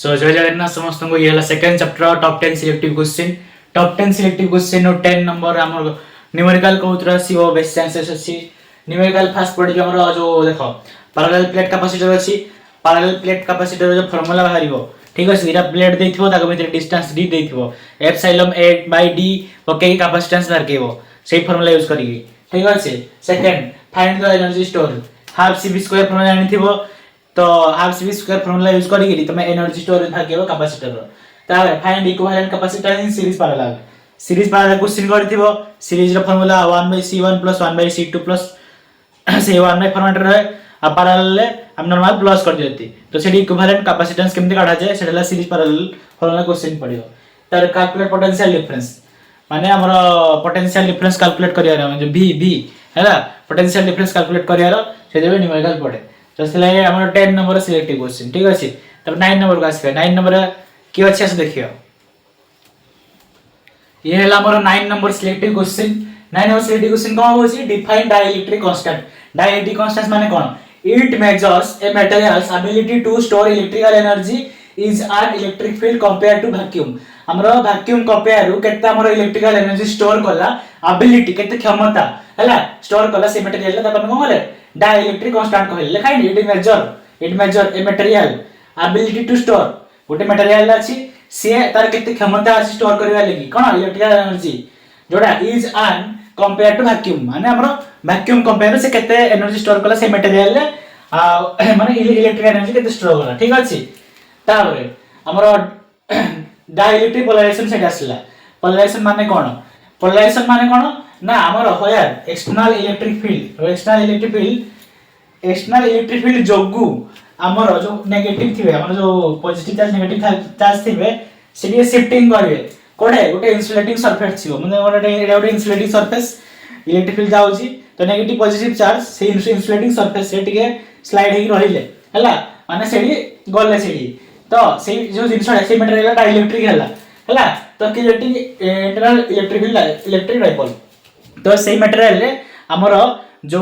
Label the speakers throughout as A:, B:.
A: सो जय जगन्नाथ समस्त को ये second chapter top 10 selective question top 10 selective question no 10 number हमर न्यूमेरिकल कोउतरा सीओ बेस चांसेस अछि न्यूमेरिकल फास्ट पढ़ि हमर जो देखो पैरेलल प्लेट कैपेसिटर अछि पैरेलल प्लेट कैपेसिटर जो फार्मूला बाहरिबो ठीक अछि इरा प्लेट देथिबो ताको भितर डिस्टेंस d देथिबो epsilon a by d okay capacitance बाहरकेबो सेही फार्मूला यूज करिगे ठीक अछि second find the energy store half C v square formula जानिथिबो तो half C v square formula use करिगे तमे एनर्जी स्टोरेज भागेबो कैपेसिटर रो ताले find equivalent capacitor in series parallel question करथिबो सीरीज रो फार्मूला 1/c1 + 1/c2 प्लस से 1 फॉर्मेट रहे आ पैरेलल ले हम नॉर्मल प्लस कर देती तो सेडी इक्विवेलेंट कैपेसिटेंस केमते काढा जाय सेडला सीरीज पैरेलल फार्मूला क्वेश्चन पडियो तार कैलकुलेट पोटेंशियल डिफरेंस माने हमर पोटेंशियल डिफरेंस कैलकुलेट करियार म्हणजे v हैला पोटेंशियल डिफरेंस कैलकुलेट करियार से देबे न्यूमेरिकल पड़े तो इसलिए हमर 10 नंबर सिलेक्टिव क्वेश्चन ठीक अछि तब 9 नंबर का आसे 9 नंबर की अछि से देखियो ये हैला हमर 9 number selective question 9 number selective question कोन होछि डिफाइन डाइलेक्ट्रिक कांस्टेंट माने कोन it measures a material's ability to store electrical energy is an electric field compare to vacuum हमरो वैक्यूम कंपेयर केते हमरो इलेक्ट्रिकल एनर्जी स्टोर करला एबिलिटी केते क्षमता हैला स्टोर करला से मटेरियल त कोन कहले डाइलेक्ट्रिक कांस्टेंट कहले लिखाइ it measure a material ability to store गोटे मटेरियल अछि से तार केते क्षमता अछि स्टोर करबा लागि कोन इलेक्ट्रिकल एनर्जी जोडा is an compare to vacuum माने हमरो वैक्यूम कंपेयर से केते एनर्जी स्टोर करला से मटेरियल माने इलेक्ट्रिकल एनर्जी केते स्टोर करला ठीक अछि ताबरे हमरो डाइलेक्ट्रिक पोलराइजेशन सेट आसला पोलराइजेशन माने कोन ना हमरो होयर एक्सटर्नल इलेक्ट्रिक फील्ड जोगु हमरो जो नेगेटिव थिबे हमरो जो पॉजिटिव चार्ज नेगेटिव चार्ज थिबे सेडी शिफ्टिंग करबे कोडे गोटे इंसुलेटिंग सरफेस थिबो माने गोटे इंसुलेटिंग सरफेस इलेक्ट्रिक फील्ड जाउची तो नेगेटिव पॉजिटिव चार्ज से इंसुलेटिंग सरफेस से टिके स्लाइड हेई रहिले हला माने सेडी गले सेडी तो से जो जिंस से मटेरियल डाइलेक्ट्रिक हला तो किनेटिक इंटरनल इलेक्ट्रिक डाइपोल तो सेही मटेरियल रे हमरो जो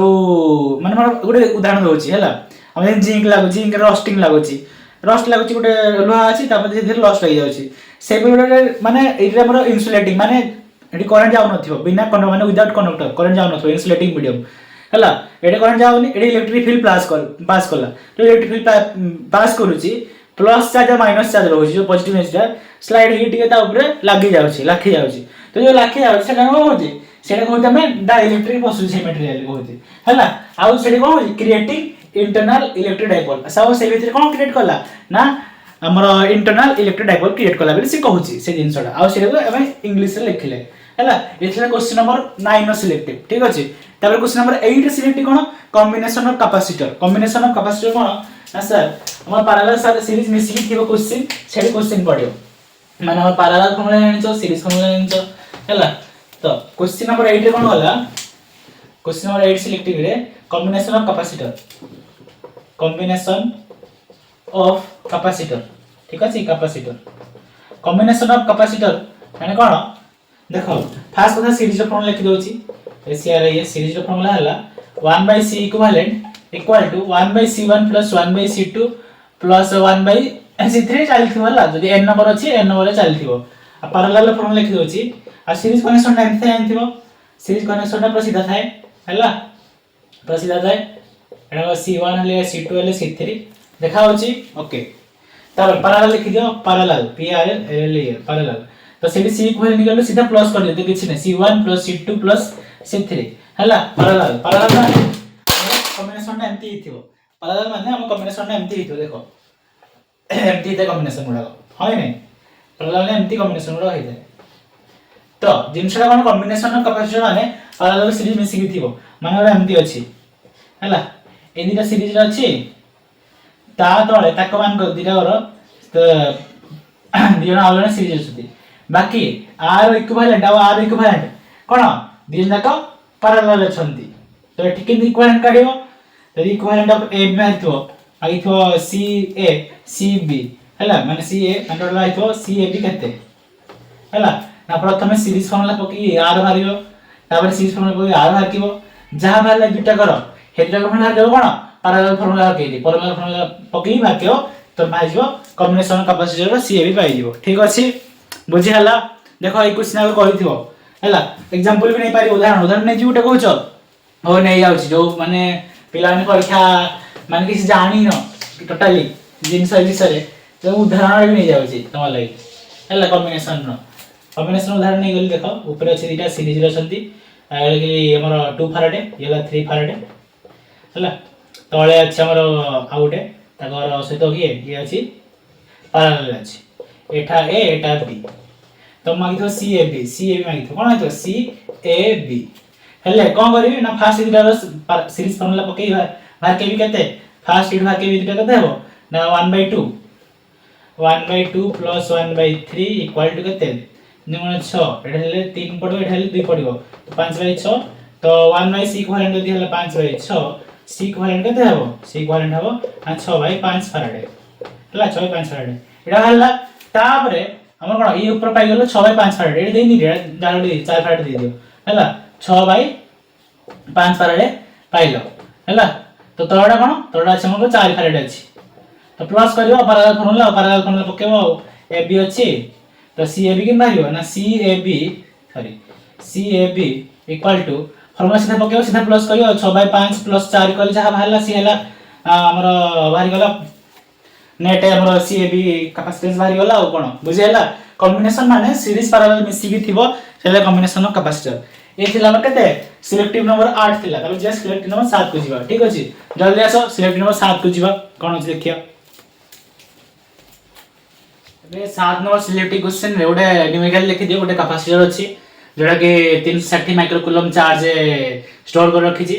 A: माने गोटे उदाहरण दोछि हला हम जिंक रस्टिंग लागुची गोटे लोहा अछि तापर धीरे धीरे लॉस्ट हो जाउची से गोटे माने एटा हमरो इंसुलेटिंग माने एडी करंट जाउ नथिबो बिना कंडक्टर माने विदाउट कंडक्टर करंट जाउ नथिबो इंसुलेटिंग मीडियम हला एटा करंट जाउनी एडी इलेक्ट्रिक फील्ड पास करला तो इलेक्ट्रिक फील्ड पास करूची प्लस चार्ज और माइनस चार्ज रहउची जो पॉजिटिव चार्ज स्लाइड ही टिके ता ऊपर लागी जाउची तो जो लाखी जाउची सेटा कोन होची सेटा कहते हमें डाइलेक्ट्रिक पॉसिबल मटेरियल कहते हला आउ सेटा कोन होची क्रिएटिंग इंटरनल इलेक्ट्रिक डाइपोल सब से भीतर कोन क्रिएट करला ना हमर इंटरनल इलेक्ट्रिक डाइपोल क्रिएट करला बेले से कहूची से जिंसडा आउ सेटा हम इंग्लिश रे लिखले हला एथले क्वेश्चन नंबर 9 सिलेक्टिव ठीक अछि तबे क्वेश्चन नंबर 8 सिलेक्टिव कोन कॉम्बिनेशन ऑफ कैपेसिटर कोन ना सर हमर पैरेलल सीरीज मिसिकी थिबो क्वेश्चन सेडी क्वेश्चन पडियो माने हमर पैरेलल फार्मूला जानिचो सीरीज फार्मूला जानिचो हला तो क्वेश्चन नंबर 8 रे कोन होला क्वेश्चन नंबर 8 सिलेक्टिव रे कॉम्बिनेशन ऑफ कैपेसिटर ठीक अछि कैपेसिटर कॉम्बिनेशन ऑफ कैपेसिटर माने कोन देखो फास्ट कथा सीरीज रो फार्मूला लिखि दोछि एसीआर ये सीरीज रो फार्मूला हला 1/c equivalent equal to 1/c1 + 1/c2 + 1/c3 चालिथिबो हला जदी n नंबर अछि n नंबर चालिथिबो आ पैरेलल फार्मूला लिखि दोछि आ सीरीज कनेक्शन टाइम थे जानथिबो सीरीज कनेक्शन टा प्रसिद्ध थाए हला प्रसिद्ध थाए एटा c1 हले c2 हले c3 देखा होछि ओके तब पैरेलल लिखि दियो parallel p r l e parallel तो सेठी c इक्वल निकलो सीधा प्लस कर दियो किछि नै c1 + c2 + c3 हला पैरेलल कॉम्बिनेशन एमटी हिथिबो पैरेलल माने हम कॉम्बिनेशन एमटी हिथिबो देखो एमटी ते कॉम्बिनेशन गुडा होय नै पैरेलल ने एमटी कॉम्बिनेशन गुडा होय तो जिनसडा कोन कॉम्बिनेशन ऑफ कैपेसिटर माने पैरेलल सीरीज मिसिकी थिबो माने एमटी अछि हला ए दिटा सीरीज रे अछि ता तळे ताक मान को दिटा गर तो दिना अलरेडी सीरीज अछि बाकी आर इक्विवेलेंट कोन दिन जाक पैरेलल अछंती तो एठी के इक्विवेलेंट काढिबो तो इक्विवेलेंट ऑफ ए मारथो आइथो सी ए सी बी हला माने सी A under लाइथो C A B केते हला ना प्रथमे सीरीज फार्मूला पकी आर मारियो तापर सीरीज फार्मूला पकी आर मारकिबो जहा भाले दुटा करो हेटा फार्मूला देबो कोन पैरेलल फार्मूला पकी पैरेलल फार्मूला पकी मारकियो तो पाइजिवो कॉम्बिनेशन कैपेसिटर सी भी पाइजिवो ठीक अछि बुझी हला देखो ए क्वेश्चन अगर कहिथिबो हला एग्जांपल भी नहीं पारि उदाहरण नहीं जीवटे कहउछ हो नहीं जाउछ जो माने पिला ने परीक्षा माने किसी जानी न टोटली जिंस विषय तो उदाहरण भी नहीं जाउछ तम लागि हला कॉम्बिनेशन उदाहरण नहीं गली देखो ऊपर अछि दीटा सीरीज रसंती कि हमर 2 फैराडे येला 3 फैराडे हला तळे अछि हमर आउटे ताकर सहित ये अछि पैरेलल अछि एठा ए एठा बी तो मागिथो सी ए बी मागिथो कोन हेतो सी ए बी हेले कोन करिवि ना फास्ट इधर सीरीज फॉर्मूला पकेइ बाहर के भी कहते फास्ट इधर के भी कहते हो ना 1/2 1/2 + 1/3 इक्वल टू कहते निमन 6 एटा हेले 3 पड़ो एटा हेले 2 पड़िबो तो 5/6 तो 1/c इक्वल यदि हेले 5/6 c इक्वल कहते हो c इक्वल हबो 6/5 फैराडे हला 6/5 फैराडे एटा हला तापरे हमर कोन ई ऊपर पाइ गेलो 6/5 फैराडे एटा देनी रे डालो 4 फैराडे दे दियो हला 6/5 फैराडे पाइलो हला तो तळडा कोन तळडा छै हमर 4 फैराडे अछि तो प्लस करियो पैरेलल फॉर्मूला पकेबो ए बी अछि तो सी ए बी के मारियो ना C A B equal to formula सीधा पकेबो सीधा प्लस करियो 6/5 + 4 कल जहा भाला सी हला हमर बाहरी गला नेट हमर सी ए बी कैपेसिटेंस बाहरी गला ओ कोन बुझि हला कॉम्बिनेशन माने सीरीज पैरेलल मिसी की थिबो सेले कॉम्बिनेशन ऑफ कैपेसिटर ए थिला हमर कते सिलेक्टिव नंबर 8 थिला तब जे सिलेक्टिव नंबर 7 को जीवा ठीक अछि जल्दी आसो सिलेक्टिव नंबर 7 को जीवा कोन अछि देखियो बे 7 नंबर सिलेक्टिव क्वेश्चन रे ओडे न्यूमेरिकल लिखि दियो ओडे कैपेसिटर अछि जेडा के 360 माइक्रो कूलम चार्ज स्टोर कर रखी छी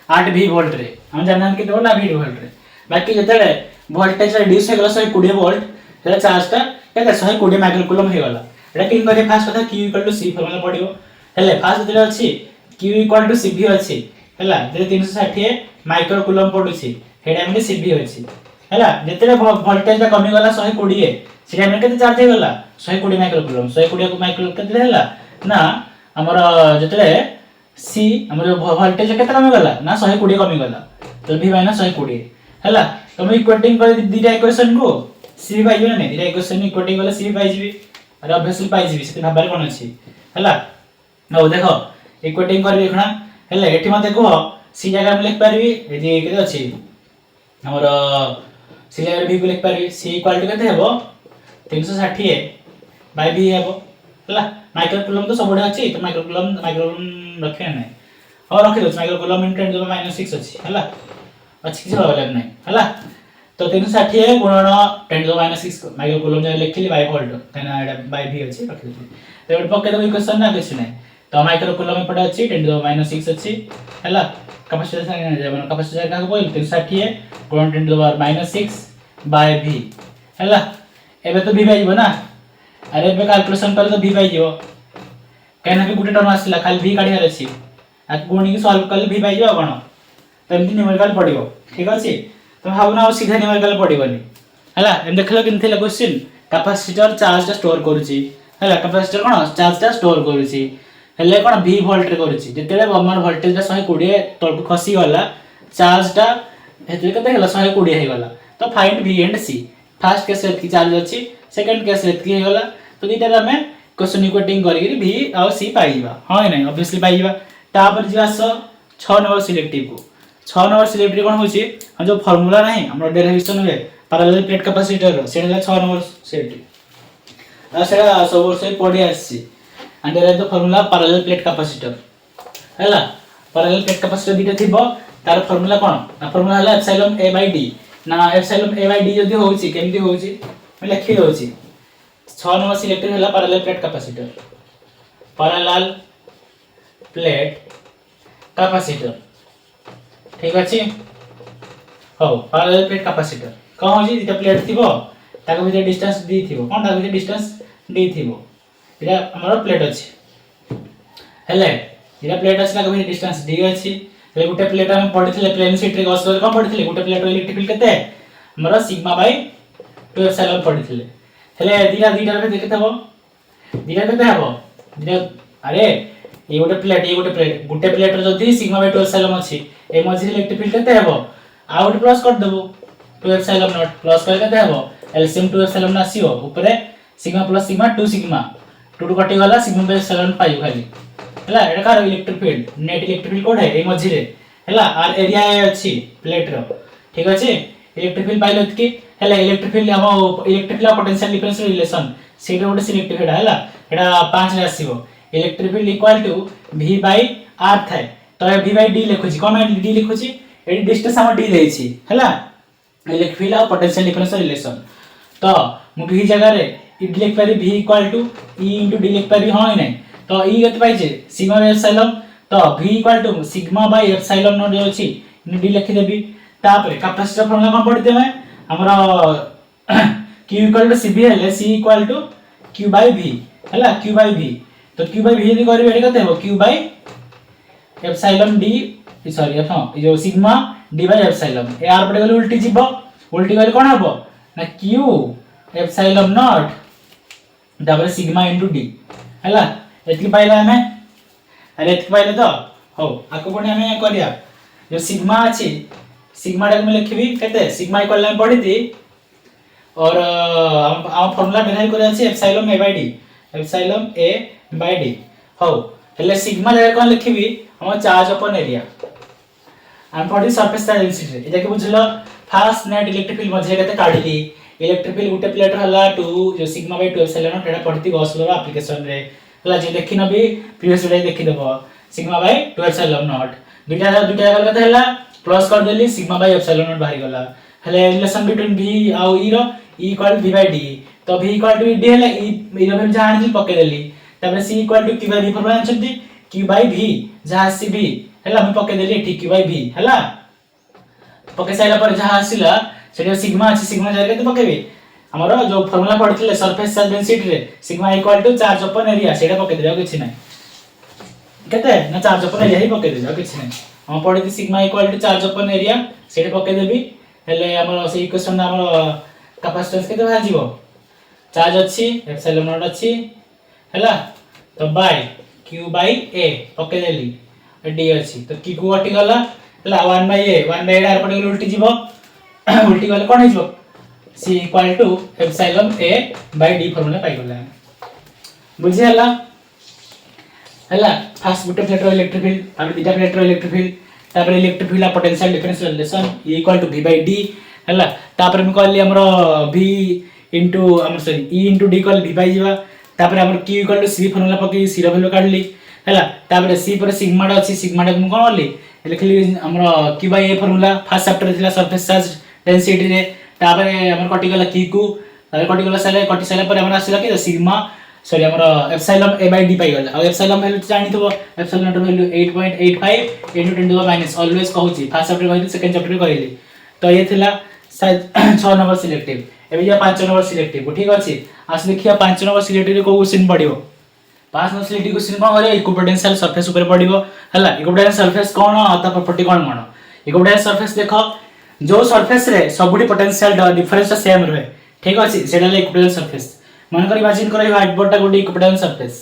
A: 8 v वोल्ट रे हम जानन के दोला v वोल्ट रे बाकी जतले वोल्टेज रिड्यूस हे गला 120 वोल्ट सेटा चार्ज ता केते 120 माइक्रो कूलम हे गला एटा किन करे फास्ट कथा q c फॉर्मूला पडियो हेले फास्ट जतले अछि q cv अछि हेला जे 360 माइक्रो कूलम पडुछि हेडा में cv अछि हेला जतले वोल्टेज ता कमी गला 120 सेटा में केते चार्ज हे गला 120 माइक्रो कूलम 120 माइक्रो केते हेला ना हमर जतले c हमर वोल्टेज केते कमी गला ना 120 कमी गला तो v - 120 हैला तुम इक्वेटिंग कर दीटा इक्वेशन को c पाइबो नै दीटा इक्वेशन इक्वेटिंग वाला c पाइबी अरे ऑब्वियसली पाइबी से भाबारे कोन अछि हैला हो देखो इक्वेटिंग कर देखना हैला एठी मते को c जगह में लिख पारबी एदी केते अछि हमर c जगह v को लिख पारबी c इक्वल टू केते हेबो 360 बाय v हेबो हैला माइक्रो कूलम तो सबडे अछि तो माइक्रो कूलम रखे नै और रखे दो माइक्रो कूलम इन 10 - 6 अछि हैला अछि किछ प्रॉब्लम नै हैला तो 360 गुणन 10 - 6 माइक्रो कूलम जे लिखली बाय वोल्ट कना एटा बाय v अछि रखे दो तो एट पके दो इक्वेशन ना किछ नै तो माइक्रो कूलम पडे अछि 10 - 6 अछि हैला कैपेसिटर संगे जेबन कैपेसिटर का बोल 360 गुणन 10 - 6 बाय v हैला एबे तो v पाइबो ना अरे बे कैलकुलेशन कर तो v पाइबो कहना कि गुटे टर्म आसिला खाली v काढी हर अछि आ गुणी के सॉल्व कर v पाइबो कोन तो एमती न्यूमेरिकल पडिबो ठीक अछि तो भावना और सीधा न्यूमेरिकल पडिबोनी हैला एम देखलो किन थिला क्वेश्चन कैपेसिटर चार्ज स्टोर करूची हैला कैपेसिटर कोन चार्ज स्टोर करूची हेले कोन v वोल्ट रे करूची जेतेले हमर वोल्टेज 120 तळ को खसी गला चार्ज टा हेतले कते हला 120 हे गला तो find v and c first case रे की चार्ज अछि सेकंड केस रे की हे गला तो दीटा हमें क्वेश्चन इक्वेटिंग करी v और c पाइबा हां नै ऑब्वियसली पाइबा तापर जिवा 6 नंबर सिलेक्टिव को 6 नंबर सिलेक्टिव कोन होची हम जो फार्मूला नाही हमर डेरिवेशन हुए पैरेलल प्लेट कैपेसिटर रो सेडा 6 नंबर सिलेक्टिव आ सेडा सब वर्ष पढि आसी and there is the formula parallel plate capacitor हैला पैरेलल प्लेट कैपेसिटर दीटा थिबो तार फार्मूला कोन ना फार्मूला हला एप्सिलॉन a by d ना एप्सिलॉन a by d जदी होची केमदी होची मैं लिखि होची 6 नंबर सिलेक्टिव हला parallel plate capacitor parallel plate capacitor ठीक अछि हो पैरेलल प्लेट कैपेसिटर कोन होची दिटा प्लेट थिबो ताको भीतर डिस्टेंस d थिबो कोन ताको भीतर डिस्टेंस d थिबो इरा हमर प्लेट अछि हेले इरा प्लेट अछि ताको भीतर डिस्टेंस d अछि ले गुटे प्लेट हम पढिथिले प्लेन शीट रे गॉस कोन पढिथिले गुटे प्लेट रे इलेक्ट्रिक फील्ड केते हमर सिग्मा बाय 2 एप्सिलॉन पढिथिले हेले दिना दिटा रे देखितबो दिना केते हबो दिना अरे ये गुटे प्लेट रे जदी सिग्मा बाय 2 एप्सिलॉन अछि ए मझी इलेक्ट्रिक फील्ड केते हबो आउट प्लस कर देबो 2 एप्सिलॉन नॉट प्लस कर केते हेबो एलसीएम 2 एप्सिलॉन आसीओ ऊपर सिग्मा प्लस सिग्मा 2 सिग्मा 2 कटि गला सिग्मा बाय एप्सिलॉन पाइयो खाली हला एटा कार electric field net electric field कोड है ए मझी रे हला आर एरिया अछि प्लेट रो ठीक अछि इलेक्ट्रिक फील्ड पाइलो कि हला इलेक्ट्रिक फील्ड हम electric field potential difference relation सेटा गोटे सिलेक्टिव हेडा हला एटा 5 रे आसीबो electric field equal to v by r थाए तो v बाय d लिखुची कोन d लिखुची एडी डिस्टेंस हम d लेछि हला इलेक्ट्रिक फील्ड और पोटेंशियल डिफरेंस रिलेशन तो मु v जगह रे d लिख पारी v equal to e d लिख पारी होय नै तो e कत पाइजे सिग्मा बाय एप्सिलॉन तो v equal to sigma by epsilon note जो अछि d लिखि देबी तापर कैपेसिटर फॉर्मूला कोन पढिते मैं हमरा q इक्वल टू cv है c equal to q by v हला q बाय v तो q बाय v यदि करबे एडी कते हो q by epsilon d sorry हां जो sigma d by epsilon a r पडे गले उल्टी जीवो उल्टी गले कोन हबो ना q epsilon not double sigma into d हला एतकी पाइला हमें अरे एतकी पाइले तो हो आको पणे हमें करिया जो सिग्मा अछि सिग्मा टा में लिखबी केते सिग्मा इक्वल में पढी थी और हम फार्मूला डिराइव करे अछि epsilon a by d epsilon a by d हो हेले सिग्मा जगह कोन लिखबी हम चार्ज अपन एरिया हम पढी सरफेस चार्ज डेंसिटी ए जाके बुझलो फास्ट नेट इलेक्ट्रिक फील्ड मझे केते काढली इलेक्ट्रिक फील्ड गुटे प्लेट हला 2 जो सिग्मा बाय 2 एप्सिलॉन एटा पढती गॉस लॉ एप्लीकेशन रे हला जे देखिन भी प्रीवियस वीडियो देखि देबो सिग्मा बाय 2 एप्सिलॉन नॉट दुटा जगह केते हला प्लस कर देली सिग्मा बाय एप्सिलॉन नॉट बाहर गला हले रिलेशन बिटवीन v और e रो e equal v by d तो v इक्वल टू d हला e रो हम जान जी पके देली तबे c equal to q by v formula जानछती q बाय v जहा सी v हला हम पके देली एठी q बाय v हला पके साइला पर जहा आसीला सेठी सिग्मा अछि सिग्मा जाय केते पकेबे हमरो जो फार्मूला पढथिले सरफेस चार्ज डेंसिटी रे सिग्मा इक्वल टू चार्ज अपन एरिया सेटा पके देबा किछि नै केते ना चार्ज अपन एरिया ही पके देबा किछि नै हम पढिति सिग्मा इक्वल टू चार्ज अपन एरिया सेटा पके देबी हेले हमरो से इक्वेशन हमरो कैपेसिटेंस केते बाहर जीवो चार्ज अछि एप्सिलॉन नॉट अछि हला तो बाय q बाय a पके देली d अछि तो q को हटि गला हला 1 बाय a आर पडे उल्टी जीवो उल्टी गले कोन हिजो c equal to epsilon a by d formula पाइ गला बुझि हला हला फास्ट गुटे प्लेट रो इलेक्ट्रिक फील्ड तापर दिटा प्लेट रो इलेक्ट्रिक फील्ड तापर electric field potential difference relation e equal to v by d हला तापर हम कहली हमरो v इनटू हमर sorry e into d equal v by जीवा तापर हमर q equal to c formula पके c रो वैल्यू काढली हला तापर c पर सिग्मा ड अछि सिग्मा ड हम कोन करली लिखली हमरो q बाय a फार्मूला फर्स्ट चैप्टर थिला सरफेस चार्ज डेंसिटी रे तापर हमर कटि गला q को तापर कटि गला साले कटि साले पर हमर आसीला कि सिग्मा सॉरी हमर एप्सिलॉन a बाय d पाइ गला और एप्सिलॉन वैल्यू जानि थबो epsilon naught value 8.85 * 10 to the minus always कहूची फर्स्ट चैप्टर कहली सेकंड चैप्टर कहली तो ये थिला शायद 6 नंबर सिलेक्टिव एबे या 5 नंबर सिलेक्टिव ठीक अछि आस देखिया 5 नंबर सिलेक्टिव रे को क्वेश्चन पडियो 5 नंबर सिलेक्टिव क्वेश्चन कोन करे इक्विपोटेंशियल सरफेस ऊपर पडियो हला इक्विपोटेंशियल सरफेस कोन ता प्रॉपर्टी कोन कोन इक्विपोटेंशियल सरफेस देखो जो सरफेस रे सबुडी पोटेंशियल डिफरेंस सेम रहे ठीक अछि सेडा ले इक्विपोटेंशियल सरफेस मन कर इमेजिन करै व्हाइट बोर्ड ता गोडी इक्विपोटेंशियल सरफेस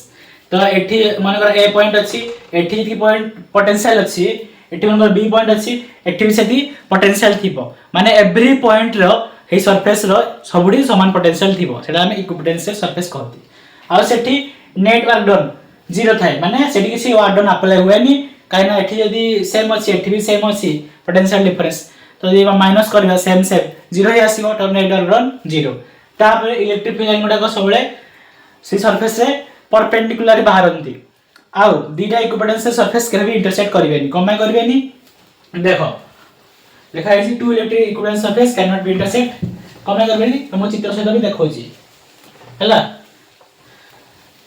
A: तो एठी मन कर ए पॉइंट अछि एठी की पॉइंट पोटेंशियल अछि एठी मन कर बी पॉइंट अछि एठी भी सेठी पोटेंशियल थिबो माने एवरी पॉइंट रो हे सरफेस रो सबुडी समान पोटेंशियल थिबो सेडा हम इक्विपोटेंशियल सरफेस कहती आ सेठी नेट वर्क डन जीरो थाए माने सेठी किसी वर्क डन अप्लाई हुएनी काइना एठी यदि सेम अछि एठी भी सेम अछि पोटेंशियल डिफरेंस तो ये माइनस करबा सेम जीरो ही आसीबो तो नेट वर्क डन जीरो तापर इलेक्ट्रिक फील्ड लाइन गुडा को सबले सी सरफेस से परपेंडिकुलर बाहरंती आउ दीटा इक्विपोटेंशियल सरफेस के भी इंटरसेक्ट करबेनी कमे करबेनी देखो लिखा है 2 electric equipotential surface can not be intersect कमे करबेनी हम चित्र सहित भी देखौ छी हला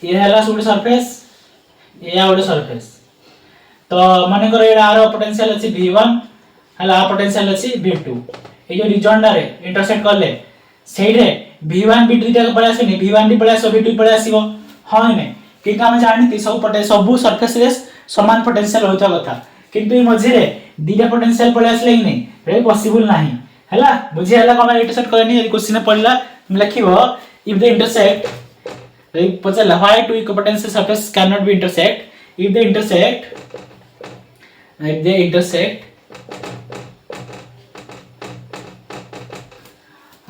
A: ये हला सुड सरफेस ये आउट सरफेस तो माने कर एडा आरो पोटेंशियल अछि v1 हला पोटेंशियल अछि v2 ए जो रीजन रे इंटरसेक्ट करले सेइरे v1 v2 टा पळे आसेनी v1 भी पळे आसो v2 पळे आसीबो हां नै कि हम जानिति सब पटे सब सरफेस रे समान पोटेंशियल होता कथा किंतु मझे रे दीटा पोटेंशियल पळे आसले कि नै रे पॉसिबल नाही हला बुझी हला कमे इंटरसेक्ट करनी क्वेश्चन पढला लिखिबो इफ द इंटरसेक्ट रे पचला why two equipotential surface can not be intersect if the intersect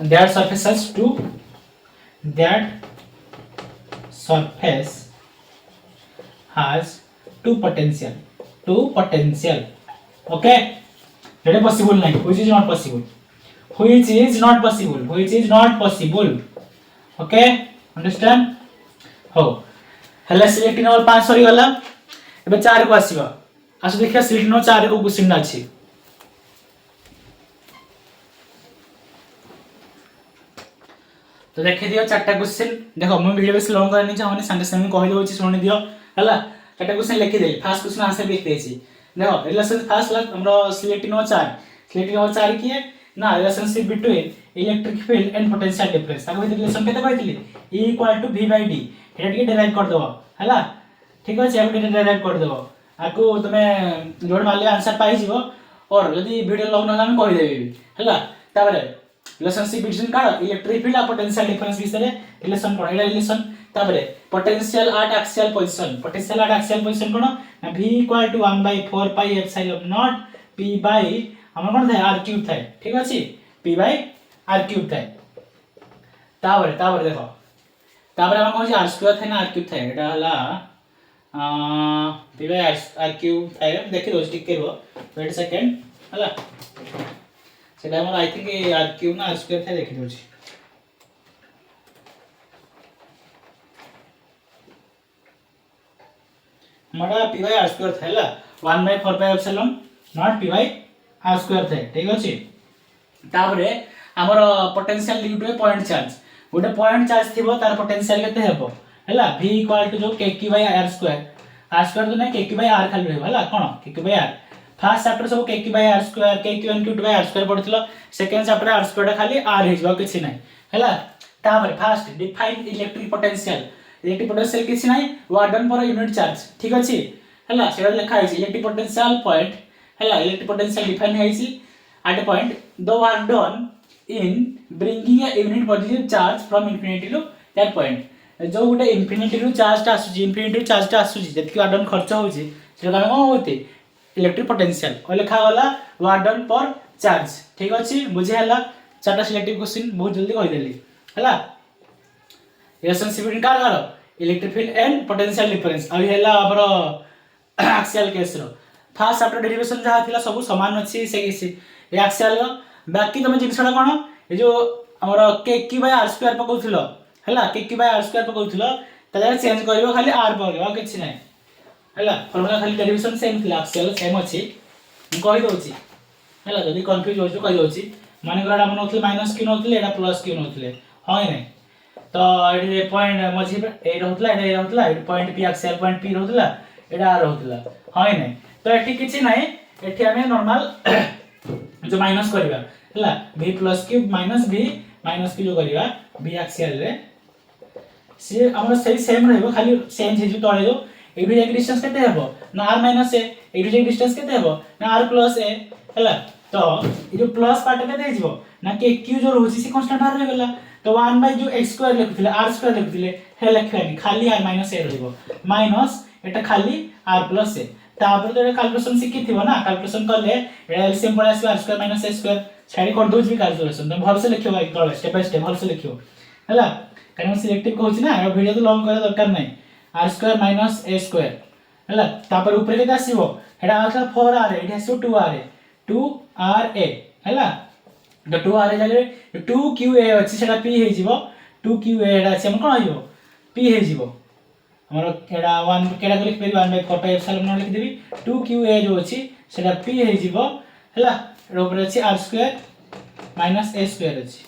A: that surface has two that surface has two potential. Okay, that is possible nahi, which is not possible. Okay, understand? हो हेला selecting number 5 सरी गला एबे 4 को आसीबा आसो देखिया selecting number 4 को question अछि तो देखि दियो चारटा क्वेश्चन देखो हम वीडियो बेस लॉन्ग करनी चाहनी संगे संगे कहि दोछि सुनि दियो हला चारटा क्वेश्चन लिखि देली फर्स्ट क्वेश्चन आंसर लिख देछि देखो रिलेशन फर्स्ट लाग हमरो सिलेक्टिंग नंबर 4 की है ना relationship between electric field and potential difference ताको रिलेशन केते कहथिली E = V/D एटा टिके डिराइव कर दबो हला ठीक अछि अब टिके डिराइव कर दबो आको तमे लोड मारले आंसर पाई जिवो और यदि वीडियो लॉन्ग न हम कहि देबी हला ताबरे रिलेशनशिप बिटवीन का इलेक्ट्रिक फील्ड और पोटेंशियल डिफरेंस विषय रिलेशन कोन एटा रिलेशन ताबरे पोटेंशियल एट एक्सियल पोजीशन कोन V = 1/4 pi epsilon naught P by हमर कोन थाय r³ थाय ठीक अछि P by r³ थाय ताबरे देखो ताबरे हम कहै r² थाय ना r³ थाय एटा हला P by r³ थाय देखि दो स्टिक करबो वेट सेकंड हला सेटा हमर आई थिंक r³ ना r² थाय देखि दोछि हमरा P by r² थाय हला 1/4 pi epsilon naught P by r² थाय ठीक अछि ताबरे हमर पोटेंशियल लिमिट पॉइंट चार्ज गोटे पॉइंट चार्ज थिबो तार पोटेंशियल केते हेबो हला V = जो kq by r² तो नै kq by r खाली रहबो हला कोन kq by r first chapter सब kq by r² kq q by r² पढितलो सेकंड चैप्टर r² खाली r हे जबो किछि नै हला ताबरे फर्स्ट डिफाइन इलेक्ट्रिक पोटेंशियल किछि नै what done per unit charge ठीक अछि हला सेरा लिखा है इलेक्ट्रिक पोटेंशियल पॉइंट हला इलेक्ट्रिक पोटेंशियल डिफाइन है at a point the work done in bringing a unit positive charge from infinity to that point जो गुटे infinity रो चार्ज ता आसुची infinity रो चार्ज ता आसुची जति वर्क डन खर्च होची सेटा हम होते इलेक्ट्रिक पोटेंशियल ओ लिखा गला वर्क डन पर चार्ज ठीक अछि बुझे हला चारटा सिलेक्टिव क्वेश्चन बहुत जल्दी कहि देली हला रिलेशनशिप बिटवीन का electric field and potential difference अब हला हमरो axial case row first chapter derivation जहा थिला सब समान अछि से एक्सियल बाकी तुम जिनसटा कोन ए जो हमर kq by r² पकोथिलो हला kq by r² पकोथिलो तजा चेंज करबो खाली r पकबो किछ नै हला फॉर्मूला खाली डेरिवेशन सेम थिला एक्सियल सेम अछि हम कहि दोछि हला जदी कंफ्यूज हो जो कहि दोछि माने गरा हम नथले माइनस q नथले एटा प्लस q नथले होय नै तो एडी पॉइंट मझी ए रहतला ए रहतला एडी point p axial point p रहतला एटा r रहतला होय नै तो एठी किछ नै एठी हमें नॉर्मल जो माइनस करिवा हला v + q - v - q जो करिवा v एक्सियल रे से हमर सही सेम रहबो खाली चेंज हे जो तळे जो एबी एक डिस्टेंस केते हेबो ना r - a एबी एक डिस्टेंस केते हेबो ना r + a हला तो ए जो प्लस पार्ट केते हेजिवो ना के q जो रहउची से कांस्टेंट बाहर रे गेला तो 1 जो x² लिखथिले r² लिखथिले हे लिखबानी खाली r - a रहइबो माइनस एटा खाली r + a तापर तो कैलकुलेशन सिखि थिबो ना कैलकुलेशन करले एलसीएम पळे आसी r² - a² छाडी कर दोज भी कैलकुलेशन तुम भल से लिखियो भाई तळे स्टेप बाय स्टेप भल से लिखियो हला कारण सिलेक्टिव कहउची ना वीडियो तो लॉन्ग करे दरकार नै r² - a² हला तापर ऊपर केते आसीबो हेडा आछा 4r एठी आसीबो 2ra हला द 2r जाले 2qa अछि सेटा p हे जिवो 2qa एडा अछि हम कोन होइबो p हे जिवो हमर केडा 1 केडा लिख पेरी 1/4 pi epsilon न लिख देबी 2qa जो अछि सेटा p हे जिवो हला ऊपर अछि r² - a² अछि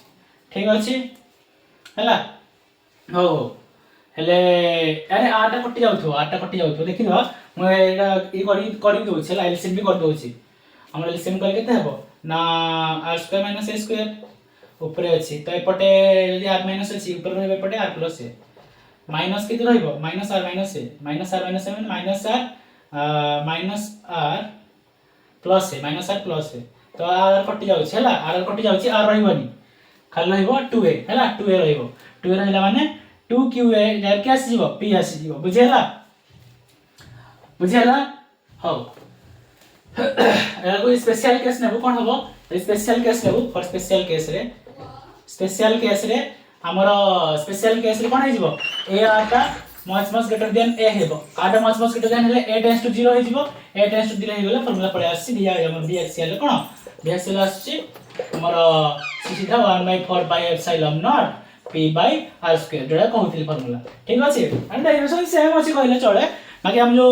A: ठीक अछि हला हो हेले अरे आटा कटि जाउथो देखि दो म एडा ई करि दो छै एलसीएम भी कर दो छी हमर एलसीएम कर केते हेबो ना r² - a² ऊपर अछि तो एपटे यदि r माइनस अछि ऊपर रहबे पटे r + a माइनस किते रहइबो -r - a -r - r + a तो r कटि जाउ छै हला r कटि जाउ छै r रहिबनी खाली रहिबो 2a हला 2a रहिबो 2a रहिला माने 2qa यार के आसी जीवो p आसी जीवो बुझेला हो एगो स्पेशल केस नेबो कोन हबो स्पेशल केस लेबो फॉर स्पेशल केस रे स्पेशल केस रे हमर स्पेशल केस रे कोन हे जिवो ए आर टा मच ग्रेटर देन ए हेबो आर टा मच ग्रेटर देन हेले ए टेंड्स टू 0 हे जिवो ए टेंड्स टू 0 हे गेले फार्मूला पळे आसी दिया हमर बीएक्सएल कोन बीएक्सएल आसी हमर सीधा 1/4 pi epsilon not p by r square जोड़ा कहउथिल फार्मूला ठीक अछि एंड डेरिवेशन सेम अछि कहले चले बाकी हम जो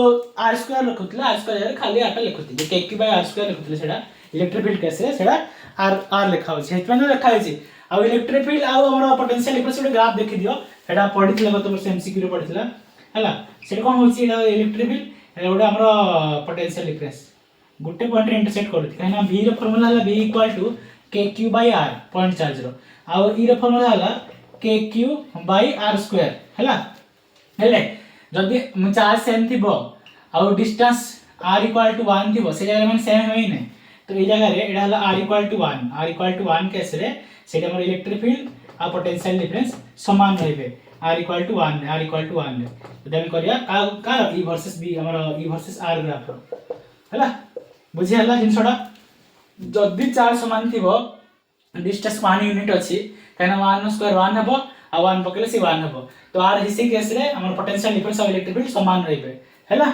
A: r स्क्वायर लिखुथिले r स्क्वायर खाली आटा लिखुथिले k q by r square लिखुथिले सेडा इलेक्ट्रिक फील्ड केस रे सेडा r लिखा होछि हेतु में लिखा होछि आ इलेक्ट्रिक फील्ड आ हमर पोटेंशियल डिफरेंस ଗୋଟେ ग्राफ देखि दियो सेडा पढिथिले गत वर्ष एमसीक्यू रे पढिथिला हला सेडा कोन होछि एडा इलेक्ट्रिक फील्ड एडा ଗୋଟେ हमर पोटेंशियल डिफरेंस गुटे पॉइंट रे इंटरसेक्ट करथि काना v रे फार्मूला हला v = kq by r point charge रो आ e रे फार्मूला हला kq by r स्क्वायर हला हेले जदी चार्ज सेम थिबो आ डिस्टेंस r = 1 थिबो से जगह में सेम होई नै तो ए जगह रे एडा हला r = 1 केस रे सेटा हमर इलेक्ट्रिक फील्ड आ पोटेंशियल डिफरेंस समान रहबे r = 1 तो देन करिया का e वर्सेस b हमर e वर्सेस r ग्राफ रो हला बुझी हला जिनसडा जदी चार्ज समान थिबो डिस्टेंस 1 यूनिट अछि काना 1 स्क्वायर 1 हबो आ 1 पकेले से 1 हबो तो आर हिसी केस रे हमर potential difference of electric field समान रहबे हला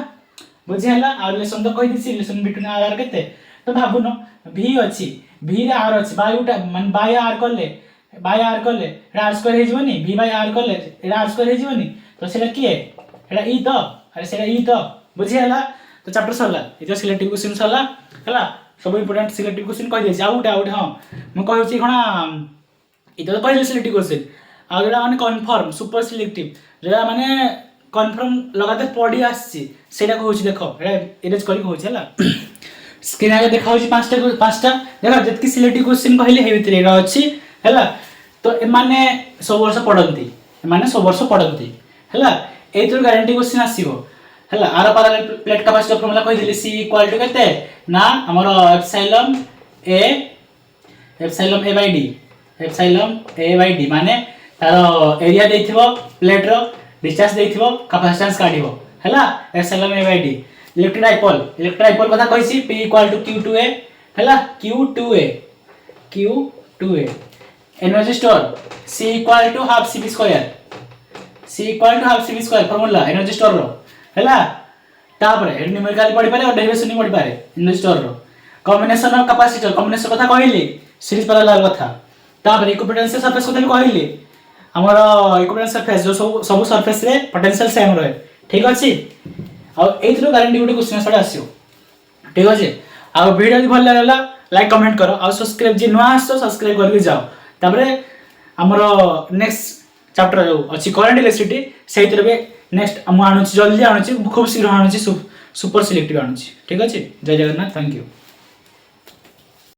A: बुझी हला आ रिलेशन तो कहि दिसी रिलेशन बिटवीन आर आर केते तो भाबुनो v अछि v रे r अछि बाय उटा मन बाय r करले r स्क्वायर हे जीवनी v बाय r करले r स्क्वायर हे जीवनी तो सेटा किए एटा e तो अरे सेटा e तो बुझी हला तो चैप्टर सरला इतो सिलेक्टिव क्वेश्चन सरला हला सब इंपोर्टेंट सिलेक्टिव क्वेश्चन कहि देछि आउट हां म कहउ छी खना इतो तो पहिले सिलेक्टिव क्वेश्चन आ जेडा माने कन्फर्म सुपर सिलेक्टिव जेडा माने कन्फर्म लगातार पढी आछि सेटा कहउ छी देखो एटा इरेज करी कहउ छी हला स्क्रीन आगे देखाउ छी पांचटा देखो जतकी सिलेक्टिव क्वेश्चन कहले हे भितरे एरा अछि हला तो ए माने 100 वर्ष पढंती ए माने 100 वर्ष पढंती हला एथुर गारंटी क्वेश्चन आसीबो हला आर पैरेलल प्लेट कैपेसिटर फार्मूला कहि दिली c = केते ना हमर एप्सिलॉन a by d माने तार एरिया देथिबो प्लेट रो डिस्टेंस देथिबो कैपेसिटेंस काढिबो हला epsilon a by d electric dipole कथा कहिसी p = q2a हला q2a energy store c = half cv square formula energy store रो हला तापर हे न्यूमेरिकल पढि पारे और डेरिवेशन पढि पारे एनर्जी स्टोर रो कॉम्बिनेशन ऑफ कैपेसिटर कॉम्बिनेशन कथा कहली सीरीज पैरेलल कथा तापर इक्विपोटेंशियल सरफेस कथा कहली हमर इक्विपोटेंशियल सरफेस जो सब सरफेस रे पोटेंशियल सेम रहे ठीक अछि और एथरो गारंटी गुटे क्वेश्चन सडा आसियो ठीक अछि आ वीडियो भल लागला लाइक कमेंट करो और सब्सक्राइब जे नुआ आसो सब्सक्राइब करके जाओ तापर हमर नेक्स्ट चैप्टर जो अछि करंट इलेक्ट्रिसिटी सेहि तरबे नेक्स्ट हम आनुची जल्दी आनुची खूब शीघ्र आनुची सुपर सिलेक्टिव आनुची ठीक अछि जय जगन्नाथ थैंक यू।